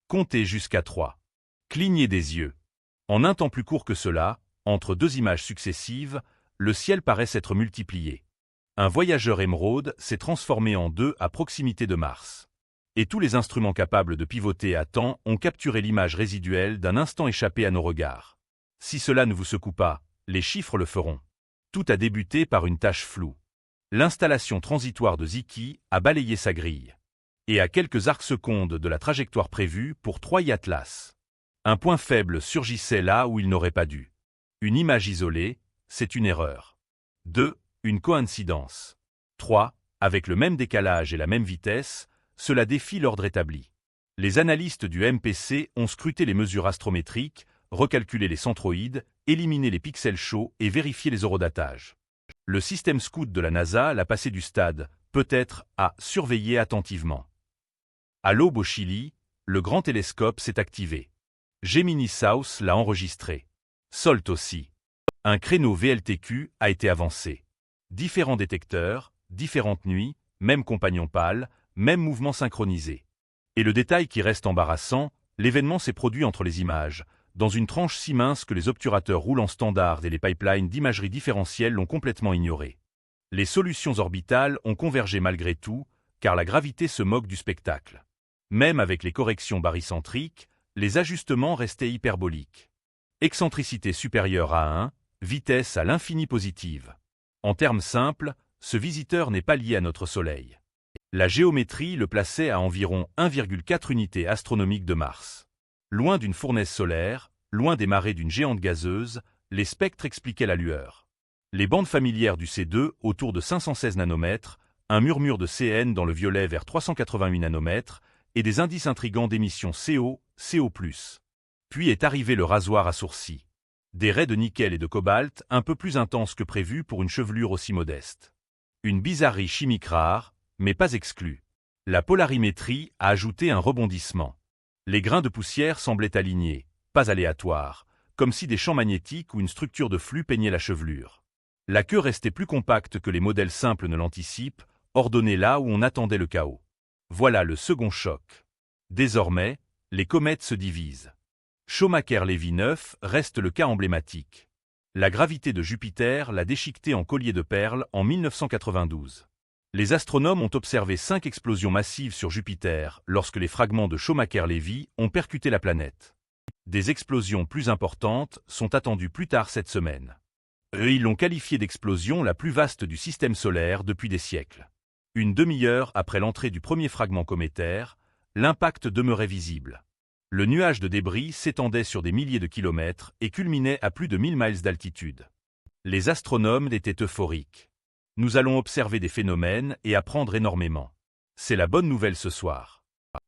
Comptez jusqu'à 3. Clignez des yeux. En un temps plus court que cela, entre deux images successives, le ciel paraît s'être multiplié. Un voyageur émeraude s'est transformé en 2 à proximité de Mars. Et tous les instruments capables de pivoter à temps ont capturé l'image résiduelle d'un instant échappé à nos regards. Si cela ne vous secoue pas, les chiffres le feront. Tout a débuté par une tâche floue. L'installation transitoire de Ziki a balayé sa grille. Et à quelques arcs-secondes de la trajectoire prévue pour 3 Atlas. Un point faible surgissait là où il n'aurait pas dû. Une image isolée, c'est une erreur. 2. Une coïncidence. 3. Avec le même décalage et la même vitesse, cela défie l'ordre établi. Les analystes du MPC ont scruté les mesures astrométriques, recalculé les centroïdes, éliminé les pixels chauds et vérifié les horodatages. Le système Scout de la NASA l'a passé du stade, peut-être, à surveiller attentivement. À l'aube au Chili, le grand télescope s'est activé. Gemini South l'a enregistré. SOLT aussi. Un créneau VLTQ a été avancé. Différents détecteurs, différentes nuits, même compagnon pâle, même mouvement synchronisé. Et le détail qui reste embarrassant, l'événement s'est produit entre les images, dans une tranche si mince que les obturateurs roulants standards et les pipelines d'imagerie différentielle l'ont complètement ignoré. Les solutions orbitales ont convergé malgré tout, car la gravité se moque du spectacle. Même avec les corrections barycentriques, les ajustements restaient hyperboliques. Excentricité supérieure à 1, vitesse à l'infini positive. En termes simples, ce visiteur n'est pas lié à notre Soleil. La géométrie le plaçait à environ 1,4 unités astronomiques de Mars. Loin d'une fournaise solaire, loin des marées d'une géante gazeuse, les spectres expliquaient la lueur. Les bandes familières du C2 autour de 516 nanomètres, un murmure de CN dans le violet vers 388 nanomètres, et des indices intrigants d'émissions CO, CO+. Puis est arrivé le rasoir à sourcils. Des raies de nickel et de cobalt un peu plus intenses que prévu pour une chevelure aussi modeste. Une bizarrerie chimique rare, mais pas exclue. La polarimétrie a ajouté un rebondissement. Les grains de poussière semblaient alignés, pas aléatoires, comme si des champs magnétiques ou une structure de flux peignaient la chevelure. La queue restait plus compacte que les modèles simples ne l'anticipent, ordonnée là où on attendait le chaos. Voilà le second choc. Désormais, les comètes se divisent. Shoemaker-Levy 9 reste le cas emblématique. La gravité de Jupiter l'a déchiqueté en collier de perles en 1992. Les astronomes ont observé 5 explosions massives sur Jupiter lorsque les fragments de Shoemaker-Levy ont percuté la planète. Des explosions plus importantes sont attendues plus tard cette semaine. Ils l'ont qualifiée d'explosion la plus vaste du système solaire depuis des siècles. Une demi-heure après l'entrée du premier fragment cométaire, l'impact demeurait visible. Le nuage de débris s'étendait sur des milliers de kilomètres et culminait à plus de 1000 miles d'altitude. Les astronomes étaient euphoriques. Nous allons observer des phénomènes et apprendre énormément. C'est la bonne nouvelle ce soir.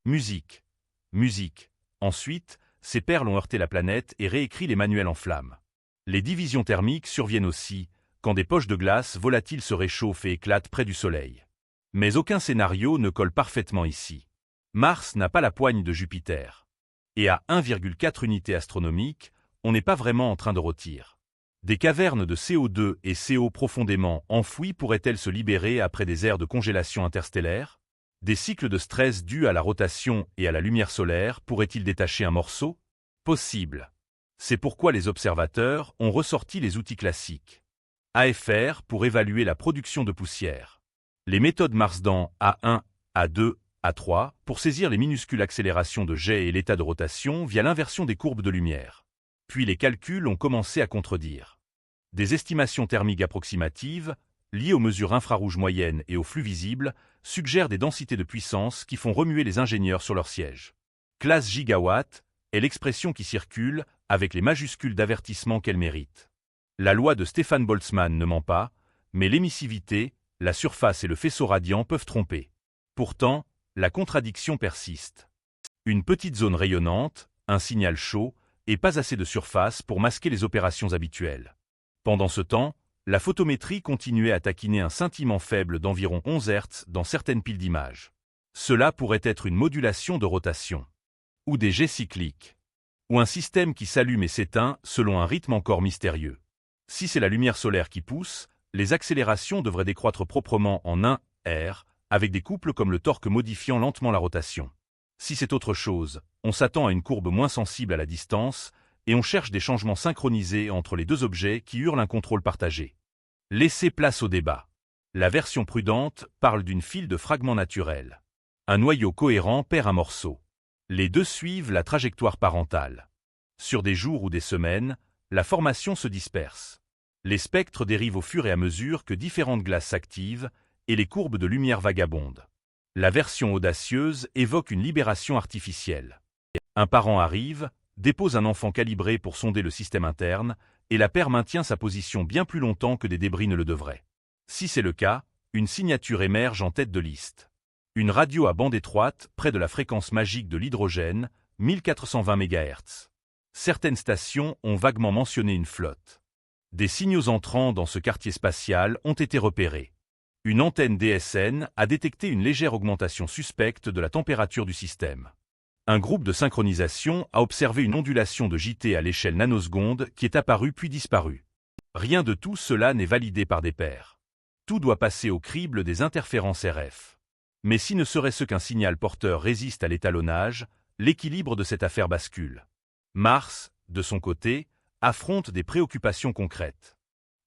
Musique. Musique. Ensuite, ces perles ont heurté la planète et réécrit les manuels en flammes. Les divisions thermiques surviennent aussi, quand des poches de glace volatiles se réchauffent et éclatent près du Soleil. Mais aucun scénario ne colle parfaitement ici. Mars n'a pas la poigne de Jupiter. Et à 1,4 unités astronomiques, on n'est pas vraiment en train de rôtir. Des cavernes de CO2 et CO profondément enfouies pourraient-elles se libérer après des ères de congélation interstellaire? Des cycles de stress dus à la rotation et à la lumière solaire pourraient-ils détacher un morceau? Possible. C'est pourquoi les observateurs ont ressorti les outils classiques. AFR pour évaluer la production de poussière. Les méthodes Marsden A1, A2, A3 pour saisir les minuscules accélérations de jet et l'état de rotation via l'inversion des courbes de lumière. Puis les calculs ont commencé à contredire. Des estimations thermiques approximatives, liées aux mesures infrarouges moyennes et aux flux visibles, suggèrent des densités de puissance qui font remuer les ingénieurs sur leur siège. Classe gigawatt est l'expression qui circule avec les majuscules d'avertissement qu'elle mérite. La loi de Stefan Boltzmann ne ment pas, mais l'émissivité, la surface et le faisceau radiant peuvent tromper. Pourtant, la contradiction persiste. Une petite zone rayonnante, un signal chaud, et pas assez de surface pour masquer les opérations habituelles. Pendant ce temps, la photométrie continuait à taquiner un scintillement faible d'environ 11 Hz dans certaines piles d'images. Cela pourrait être une modulation de rotation. Ou des jets cycliques. Ou un système qui s'allume et s'éteint selon un rythme encore mystérieux. Si c'est la lumière solaire qui pousse, les accélérations devraient décroître proprement en 1 R, avec des couples comme le torque modifiant lentement la rotation. Si c'est autre chose, on s'attend à une courbe moins sensible à la distance, et on cherche des changements synchronisés entre les deux objets qui hurlent un contrôle partagé. Laissez place au débat. La version prudente parle d'une file de fragments naturels. Un noyau cohérent perd un morceau. Les deux suivent la trajectoire parentale. Sur des jours ou des semaines, la formation se disperse. Les spectres dérivent au fur et à mesure que différentes glaces s'activent et les courbes de lumière vagabondent. La version audacieuse évoque une libération artificielle. Un parent arrive, dépose un enfant calibré pour sonder le système interne, et la paire maintient sa position bien plus longtemps que des débris ne le devraient. Si c'est le cas, une signature émerge en tête de liste. Une radio à bande étroite près de la fréquence magique de l'hydrogène, 1420 MHz. Certaines stations ont vaguement mentionné une flotte. Des signaux entrants dans ce quartier spatial ont été repérés. Une antenne DSN a détecté une légère augmentation suspecte de la température du système. Un groupe de synchronisation a observé une ondulation de JT à l'échelle nanoseconde qui est apparue puis disparue. Rien de tout cela n'est validé par des pairs. Tout doit passer au crible des interférences RF. Mais si ne serait-ce qu'un signal porteur résiste à l'étalonnage, l'équilibre de cette affaire bascule. Mars, de son côté, affronte des préoccupations concrètes.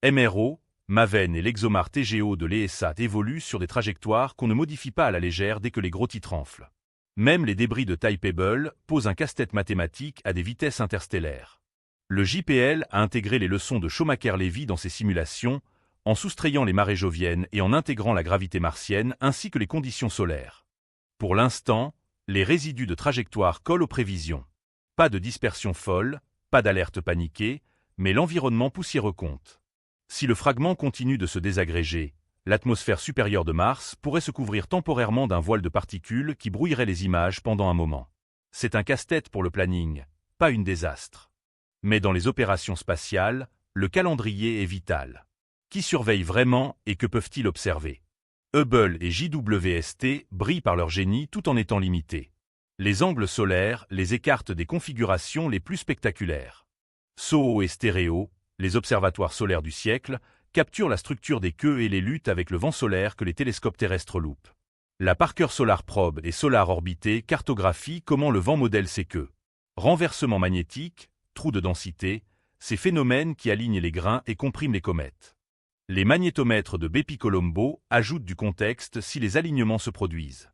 MRO, Maven et l'ExoMar TGO de l'ESA évoluent sur des trajectoires qu'on ne modifie pas à la légère dès que les gros titres enflent. Même les débris de taille Pebble posent un casse-tête mathématique à des vitesses interstellaires. Le JPL a intégré les leçons de Schumacher-Levy dans ses simulations, en soustrayant les marées joviennes et en intégrant la gravité martienne ainsi que les conditions solaires. Pour l'instant, les résidus de trajectoire collent aux prévisions. Pas de dispersion folle, pas d'alerte paniquée, mais l'environnement poussiéreux compte. Si le fragment continue de se désagréger, l'atmosphère supérieure de Mars pourrait se couvrir temporairement d'un voile de particules qui brouillerait les images pendant un moment. C'est un casse-tête pour le planning, pas une désastre. Mais dans les opérations spatiales, le calendrier est vital. Qui surveille vraiment et que peuvent-ils observer? Hubble et JWST brillent par leur génie tout en étant limités. Les angles solaires les écartent des configurations les plus spectaculaires. SOHO et Stéréo, les observatoires solaires du siècle, capturent la structure des queues et les luttes avec le vent solaire que les télescopes terrestres loupent. La Parker Solar Probe et Solar Orbiter cartographient comment le vent modèle ces queues. Renversement magnétique, trous de densité, ces phénomènes qui alignent les grains et compriment les comètes. Les magnétomètres de Bepi-Colombo ajoutent du contexte si les alignements se produisent.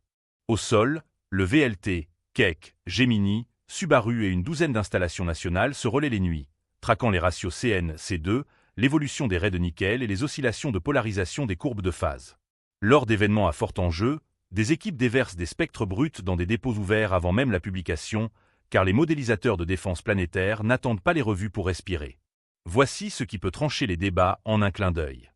Au sol, le VLT, Keck, Gemini, Subaru et une douzaine d'installations nationales se relaient les nuits, traquant les ratios CN-C2, l'évolution des raies de nickel et les oscillations de polarisation des courbes de phase. Lors d'événements à fort enjeu, des équipes déversent des spectres bruts dans des dépôts ouverts avant même la publication, car les modélisateurs de défense planétaire n'attendent pas les revues pour respirer. Voici ce qui peut trancher les débats en un clin d'œil.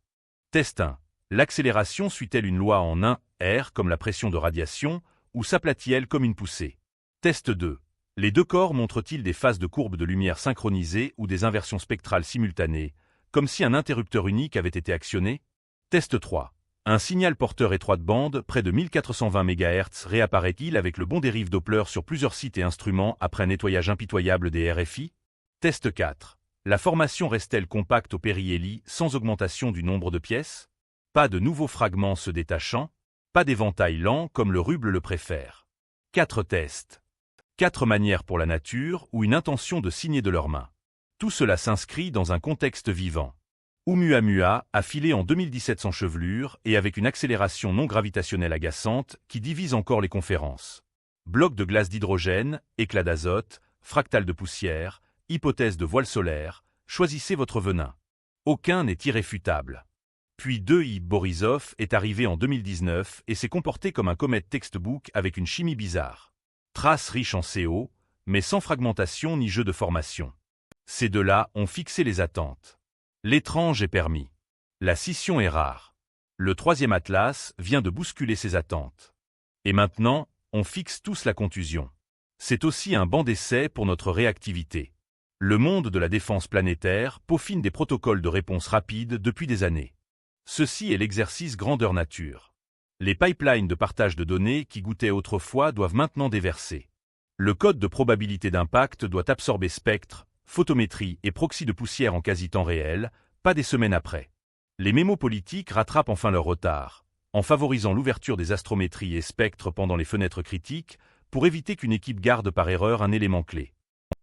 Test 1. L'accélération suit-elle une loi en 1 R comme la pression de radiation, ou s'aplatit-elle comme une poussée? Test 2. Les deux corps montrent-ils des phases de courbes de lumière synchronisées ou des inversions spectrales simultanées, comme si un interrupteur unique avait été actionné? Test 3. Un signal porteur étroite bande près de 1420 MHz réapparaît-il avec le bon dérive Doppler sur plusieurs sites et instruments après un nettoyage impitoyable des RFI? Test 4. La formation reste-t-elle compacte au périhélie sans augmentation du nombre de pièces? Pas de nouveaux fragments se détachant? Pas d'éventail lent comme le ruble le préfère? 4 tests. 4 manières pour la nature ou une intention de signer de leurs mains. Tout cela s'inscrit dans un contexte vivant. Oumuamua a filé en 2017 sans chevelure et avec une accélération non gravitationnelle agaçante qui divise encore les conférences. Bloc de glace d'hydrogène, éclat d'azote, fractal de poussière, hypothèse de voile solaire, choisissez votre venin. Aucun n'est irréfutable. Puis 2I Borisov est arrivé en 2019 et s'est comporté comme un comète textbook avec une chimie bizarre. Traces riches en CO, mais sans fragmentation ni jeu de formation. Ces deux-là ont fixé les attentes. L'étrange est permis. La scission est rare. Le troisième atlas vient de bousculer ces attentes. Et maintenant, on fixe tous la contusion. C'est aussi un banc d'essai pour notre réactivité. Le monde de la défense planétaire peaufine des protocoles de réponse rapide depuis des années. Ceci est l'exercice grandeur nature. Les pipelines de partage de données qui goûtaient autrefois doivent maintenant déverser. Le code de probabilité d'impact doit absorber spectre, photométrie et proxy de poussière en quasi-temps réel, pas des semaines après. Les mémos politiques rattrapent enfin leur retard, en favorisant l'ouverture des astrométries et spectres pendant les fenêtres critiques, pour éviter qu'une équipe garde par erreur un élément clé.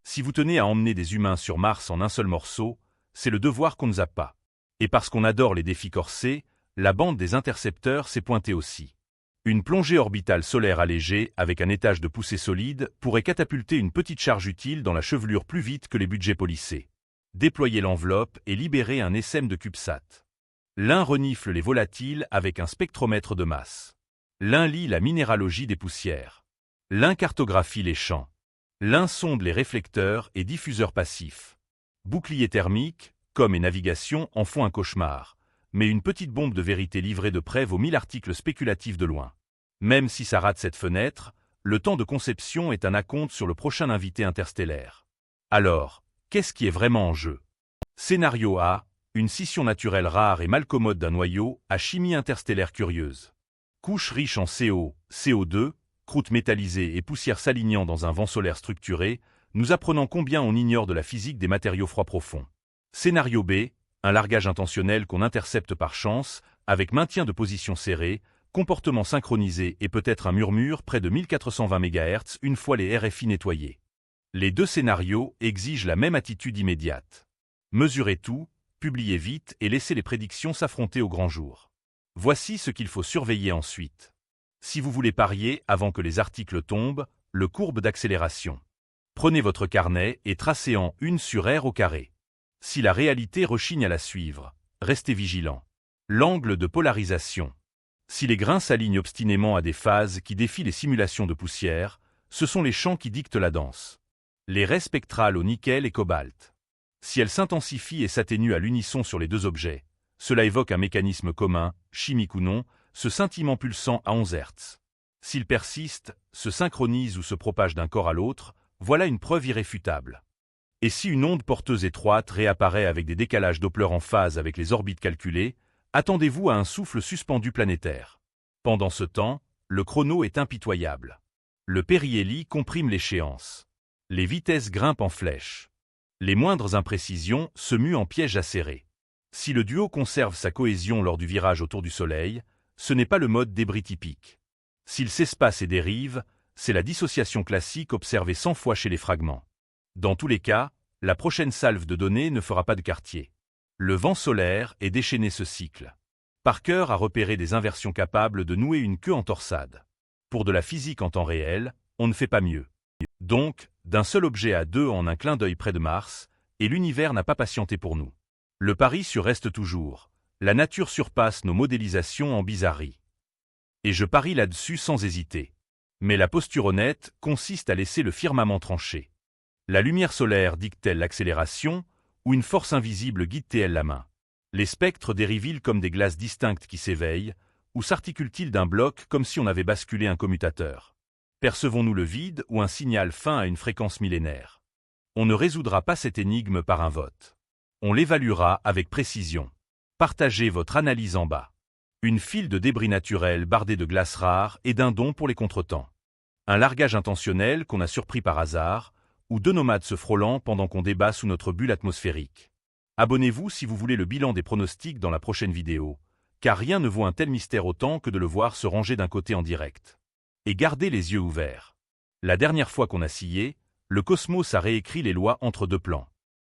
Si vous tenez à emmener des humains sur Mars en un seul morceau, c'est le devoir qu'on ne zappe pas. Et parce qu'on adore les défis corsés, la bande des intercepteurs s'est pointée aussi. Une plongée orbitale solaire allégée, avec un étage de poussée solide, pourrait catapulter une petite charge utile dans la chevelure plus vite que les budgets polissés. Déployer l'enveloppe et libérer un SM de CubeSat. L'un renifle les volatiles avec un spectromètre de masse. L'un lit la minéralogie des poussières. L'un cartographie les champs. L'un sonde les réflecteurs et diffuseurs passifs. Bouclier thermique, com et navigation en font un cauchemar, mais une petite bombe de vérité livrée de près vaut 1000 articles spéculatifs de loin. Même si ça rate cette fenêtre, le temps de conception est un acompte sur le prochain invité interstellaire. Alors, qu'est-ce qui est vraiment en jeu? Scénario A, une scission naturelle rare et malcommode d'un noyau à chimie interstellaire curieuse. Couche riche en CO, CO2, croûte métallisée et poussière s'alignant dans un vent solaire structuré, nous apprenons combien on ignore de la physique des matériaux froids profonds. Scénario B, un largage intentionnel qu'on intercepte par chance, avec maintien de position serrée, comportement synchronisé et peut-être un murmure près de 1420 MHz une fois les RFI nettoyés. Les deux scénarios exigent la même attitude immédiate. Mesurez tout, publiez vite et laissez les prédictions s'affronter au grand jour. Voici ce qu'il faut surveiller ensuite. Si vous voulez parier avant que les articles tombent, le courbe d'accélération. Prenez votre carnet et tracez en 1 sur R au carré. Si la réalité rechigne à la suivre, restez vigilant. L'angle de polarisation. Si les grains s'alignent obstinément à des phases qui défient les simulations de poussière, ce sont les champs qui dictent la danse. Les raies spectrales au nickel et cobalt. Si elles s'intensifient et s'atténuent à l'unisson sur les deux objets, cela évoque un mécanisme commun, chimique ou non, ce scintillement pulsant à 11 Hz. S'il persiste, se synchronise ou se propage d'un corps à l'autre, voilà une preuve irréfutable. Et si une onde porteuse étroite réapparaît avec des décalages Doppler en phase avec les orbites calculées, attendez-vous à un souffle suspendu planétaire. Pendant ce temps, le chrono est impitoyable. Le périhélie comprime l'échéance. Les vitesses grimpent en flèche. Les moindres imprécisions se muent en pièges acérés. Si le duo conserve sa cohésion lors du virage autour du Soleil, ce n'est pas le mode débris typique. S'il s'espace et dérive, c'est la dissociation classique observée 100 fois chez les fragments. Dans tous les cas, la prochaine salve de données ne fera pas de quartier. Le vent solaire est déchaîné ce cycle. Parker a repéré des inversions capables de nouer une queue en torsade. Pour de la physique en temps réel, on ne fait pas mieux. Donc, d'un seul objet à deux en un clin d'œil près de Mars, et l'univers n'a pas patienté pour nous. Le pari sur reste toujours. La nature surpasse nos modélisations en bizarrerie. Et je parie là-dessus sans hésiter. Mais la posture honnête consiste à laisser le firmament trancher. La lumière solaire dicte-t-elle l'accélération, ou une force invisible guide-t-elle la main? Les spectres dérivent-ils comme des glaces distinctes qui s'éveillent, ou s'articulent-ils d'un bloc comme si on avait basculé un commutateur? Percevons-nous le vide ou un signal fin à une fréquence millénaire? On ne résoudra pas cette énigme par un vote. On l'évaluera avec précision. Partagez votre analyse en bas. Une file de débris naturels bardés de glaces rares et d'un don pour les contretemps. Un largage intentionnel qu'on a surpris par hasard, ou deux nomades se frôlant pendant qu'on débat sous notre bulle atmosphérique. Abonnez-vous si vous voulez le bilan des pronostics dans la prochaine vidéo, car rien ne vaut un tel mystère autant que de le voir se ranger d'un côté en direct. Et gardez les yeux ouverts. La dernière fois qu'on a scié, le cosmos a réécrit les lois entre deux plans.